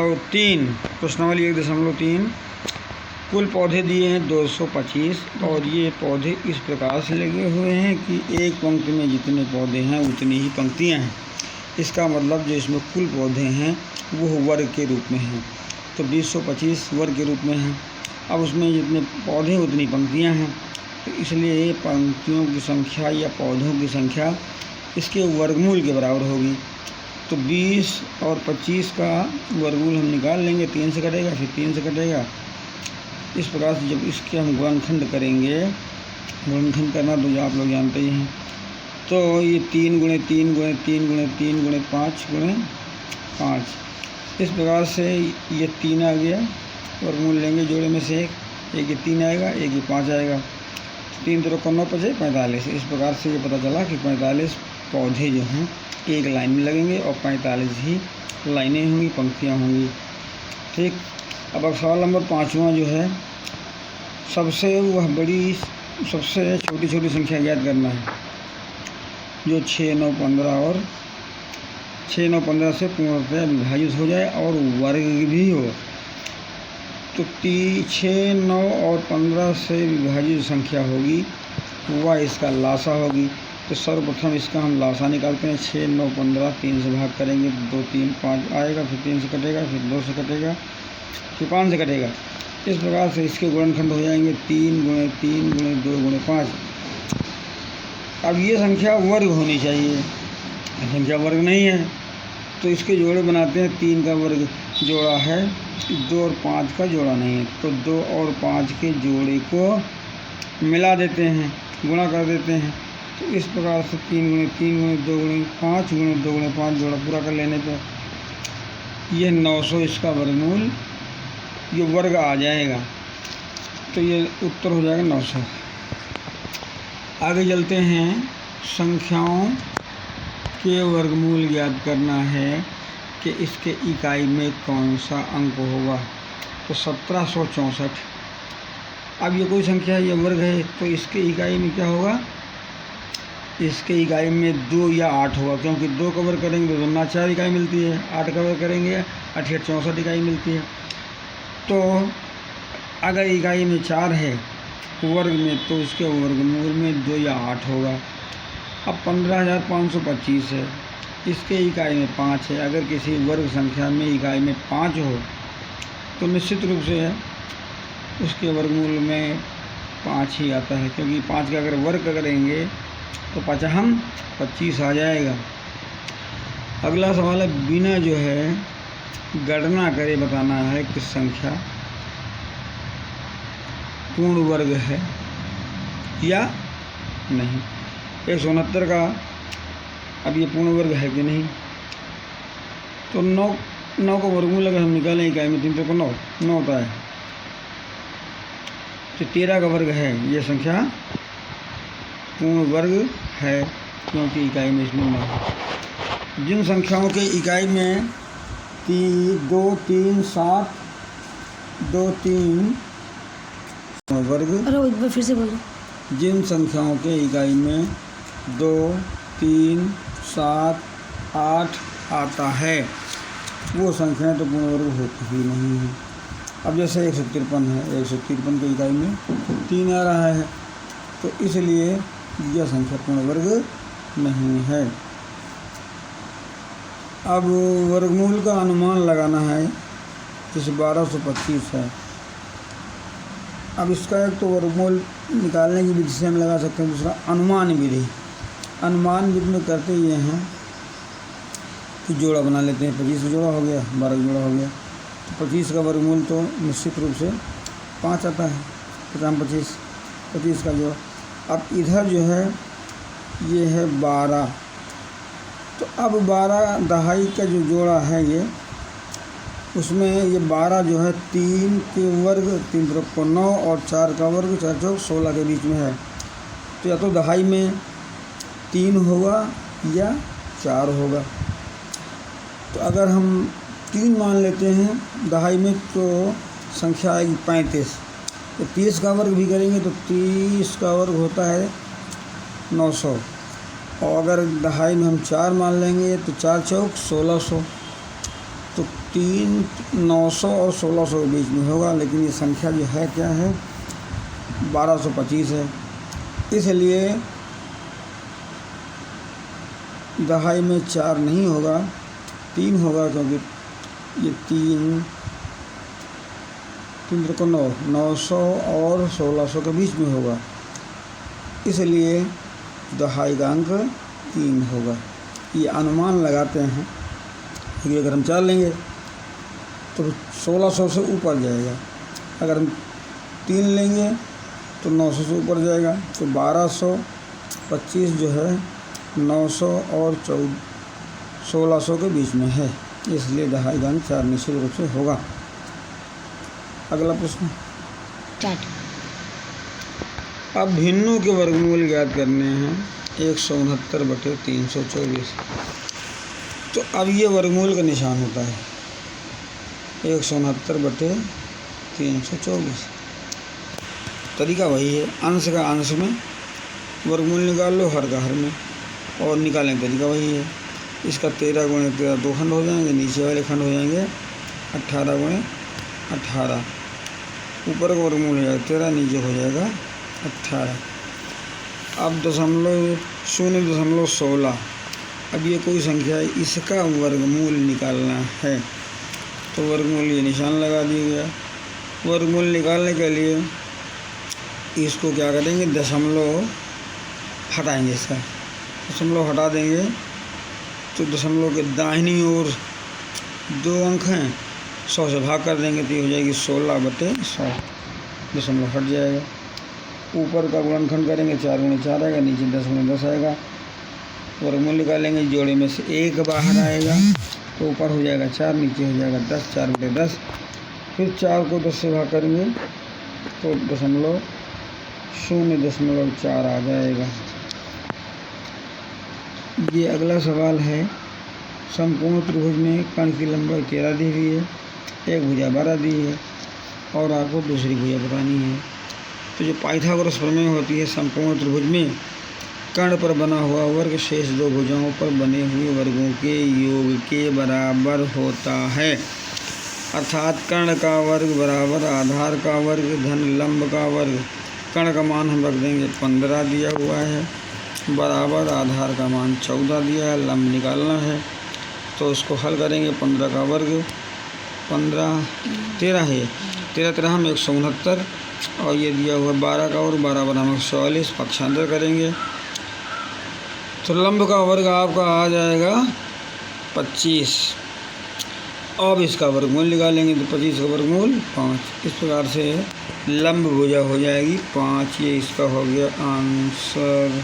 1.3 प्रश्नावली 1.3 कुल पौधे दिए हैं 225 और ये पौधे इस प्रकार से लगे हुए हैं कि एक पंक्ति में जितने पौधे हैं उतनी ही पंक्तियां हैं। इसका मतलब जो इसमें कुल पौधे हैं वो वर्ग के रूप में हैं, तो 225 वर्ग के रूप में हैं। अब उसमें जितने पौधे हैं उतनी पंक्तियां हैं, तो इसलिए पंक्तियों की संख्या या पौधों की संख्या इसके वर्गमूल के बराबर होगी। तो 20 और 25 का वर्गमूल हम निकाल लेंगे, 3 से कटेगा, फिर 3 से कटेगा। इस प्रकार से जब इसके हम गुणनखंड करेंगे, गुणनखंड करना तो आप लोग जानते ही हैं, तो ये 3 गुणे 3 गुणे 3 गुणे 3 गुणे 5 गुणे 5, इस प्रकार से ये 3 आ गया। वर्गमूल लेंगे जोड़े में से एक ये 3 आएगा, एक ये 5 आएगा। 3 तो 9 5 45। इस प्रकार से ये पता चला कि 45 पौधे जो हैं एक लाइन में लगेंगे और 45 ही लाइनें होंगी, पंक्तियाँ होंगी। ठीक। अब सवाल नंबर 5वां जो है, सबसे छोटी छोटी संख्या ज्ञात करना है जो 6 9 15 और 6 9 15 से पूर्णतः विभाजित हो जाए और वर्ग भी हो। तो 6 9 और 15 से विभाजित संख्या होगी वह इसका लासा होगी। तो सर्वप्रथम इसका हम लासा निकालते हैं। 6 9 15 3 से भाग करेंगे, 2 3 5 आएगा, फिर 3 से कटेगा, फिर 2 से कटेगा, फिर 5 से कटेगा। इस प्रकार से इसके गुणनखंड हो जाएंगे 3 गुणे 3 गुणे 2 गुणे 5। अब ये संख्या वर्ग होनी चाहिए, संख्या वर्ग नहीं है, तो इसके जोड़े बनाते हैं। 3 का वर्ग जोड़ा है, 2 और 5 का जोड़ा नहीं है, तो 2 और 5 के जोड़े को मिला देते हैं, गुणा कर देते हैं। तो इस प्रकार से 3 गुणे 3 गुणे 2 गुणे 5 गुणे 2 गुणे 5 जोड़ा पूरा कर लेने पर यह 900 इसका वर्गमूल ये वर्ग आ जाएगा। तो ये उत्तर हो जाएगा 900। आगे चलते हैं, संख्याओं के वर्गमूल ज्ञात करना है कि इसके इकाई में कौन सा अंक होगा। तो 1764। अब ये कोई संख्या है, ये वर्ग है, तो इसके इकाई में क्या होगा, इसके इकाई में 2 या 8 होगा, क्योंकि 2 कवर करेंगे तो 2 4 इकाई मिलती है, 8 कवर करेंगे 8 64 इकाई मिलती है। तो अगर इकाई में 4 है वर्ग में, तो इसके वर्गमूल में 2 या 8 होगा। अब 15525 है, इसके इकाई में 5 है। अगर किसी वर्ग संख्या में इकाई में 5 हो तो निश्चित रूप से उसके वर्गमूल में 5 ही आता है, क्योंकि 5 का अगर वर्ग करेंगे तो 5 25 आ जाएगा। अगला सवाल है, बिना जो है गणना करे बताना है कि संख्या पूर्ण वर्ग है या नहीं। 169 का अब ये पूर्ण वर्ग है कि नहीं। तो 9 का वर्गमूल अगर हम निकालें इकाई में 3 तो 9 होता है, तो 13 का वर्ग है, ये संख्या पूर्ण वर्ग है, क्योंकि इकाई में इसमें 9 है। जिन संख्याओं के इकाई में 2 3 7 2 3 वर्ग, अरे एक बार फिर से बोलो। जिन संख्याओं के इकाई में 2 3 7 8 आता है वो संख्याएं तो पूर्ण वर्ग होती ही नहीं है। अब जैसे 153 है, 153 की इकाई में 3 आ रहा है, तो इसलिए यह संख्या पूर्ण वर्ग नहीं है। अब वर्गमूल का अनुमान लगाना है, जैसे 1225 है। अब इसका एक तो वर्गमूल निकालने की विधि से हम लगा सकते हैं, दूसरा अनुमान विधि। अनुमान विधि में करते ये हैं कि जोड़ा बना लेते हैं। 25 का जोड़ा हो गया, 12 का जोड़ा हो गया, तो 25 का वर्गमूल तो निश्चित रूप से 5 आता है। 25 25 का जोड़ा। अब इधर जो है ये है 12, तो अब 12 दहाई का जो जोड़ा है ये, उसमें ये 12 जो है 3 के वर्ग 3 तरफ को 9 और 4 का वर्ग 4 चौक 16 के बीच में है। तो या तो दहाई में 3 होगा या 4 होगा। तो अगर हम 3 मान लेते हैं दहाई में, तो संख्या आएगी 35। तो 30 का वर्ग भी करेंगे तो 30 का वर्ग होता है 900। और अगर दहाई में हम 4 मान लेंगे तो 4 चौक 1600। तो 900 और 1600 के बीच में होगा, लेकिन ये संख्या जो है क्या है, 1225 है। इसलिए दहाई में 4 नहीं होगा, 3 होगा, क्योंकि ये 3 को 900 और 1600 के बीच में होगा, इसलिए दहाई का अंक 3 होगा। ये अनुमान लगाते हैं कि अगर हम 4 लेंगे तो 1600 से ऊपर जाएगा, अगर हम 3 लेंगे तो 900 से ऊपर जाएगा, तो 1225 जो है 900 और 1600 के बीच में है, इसलिए दहाई का अंक 4 निश्चित रूप से होगा। अगला प्रश्न, अब भिन्नों के वर्गमूल ज्ञात करने हैं 169/324। तो अब ये वर्गमूल का निशान होता है 169/324। तरीका वही है, अंश का अंश में वर्गमूल निकाल लो, हर का हर में, और निकालने का तरीका वही है। इसका 13 गुणे 13 2 खंड हो जाएंगे, नीचे वाले खंड हो जाएंगे 18 गुणे 18। ऊपर का वर्गमूल हो जाएगा 13, नीचे हो जाएगा 18। अब 0.16। अब ये कोई संख्या है, इसका वर्गमूल निकालना है, तो वर्गमूल ये निशान लगा दिया गया। वर्गमूल निकालने के लिए इसको क्या करेंगे, दशमलव हटाएंगे, इसका दशमलव हटा देंगे, तो दशमलव के दाहिनी ओर 2 अंक हैं, 100 से भाग कर देंगे तो ये हो जाएगी 16/100, दशमलव हट जाएगा। ऊपर का गुणनखंड करेंगे 4 गुणे 4 आएगा, नीचे 10 गुणे 10 आएगा। वर्गमूल निकालेंगे, जोड़े में से 1 बाहर आएगा, तो ऊपर हो जाएगा 4, नीचे हो जाएगा 10, 4/10। फिर 4 को 10 से भाग करेंगे तो 0.4 आ जाएगा। ये अगला सवाल है, समकोण त्रिभुज में कर्ण की लंबाई 13 दी हुई है, एक भुजा 12 दी है, और आपको दूसरी भुजा बतानी है। तो जो पाइथागोरस प्रमेय होती है, समकोण त्रिभुज में कर्ण पर बना हुआ वर्ग शेष 2 भुजाओं पर बने हुए वर्गों के योग के बराबर होता है, अर्थात कर्ण का वर्ग बराबर आधार का वर्ग धन लंब का वर्ग। कर्ण का मान हम रख देंगे 15 दिया हुआ है, बराबर आधार का मान 14 दिया है, लंब निकालना है, तो उसको हल करेंगे। 15 का वर्ग 13 है, 13 हम 169, और ये दिया हुआ 12 का वर्ग 12 बराबर 144, पक्षांतर करेंगे तो लंब का वर्ग आपका आ जाएगा 25। अब इसका वर्गमूल निकालेंगे तो 25 का वर्गमूल 5। इस प्रकार से लंब भुजा हो जाएगी 5। ये इसका हो गया आंसर।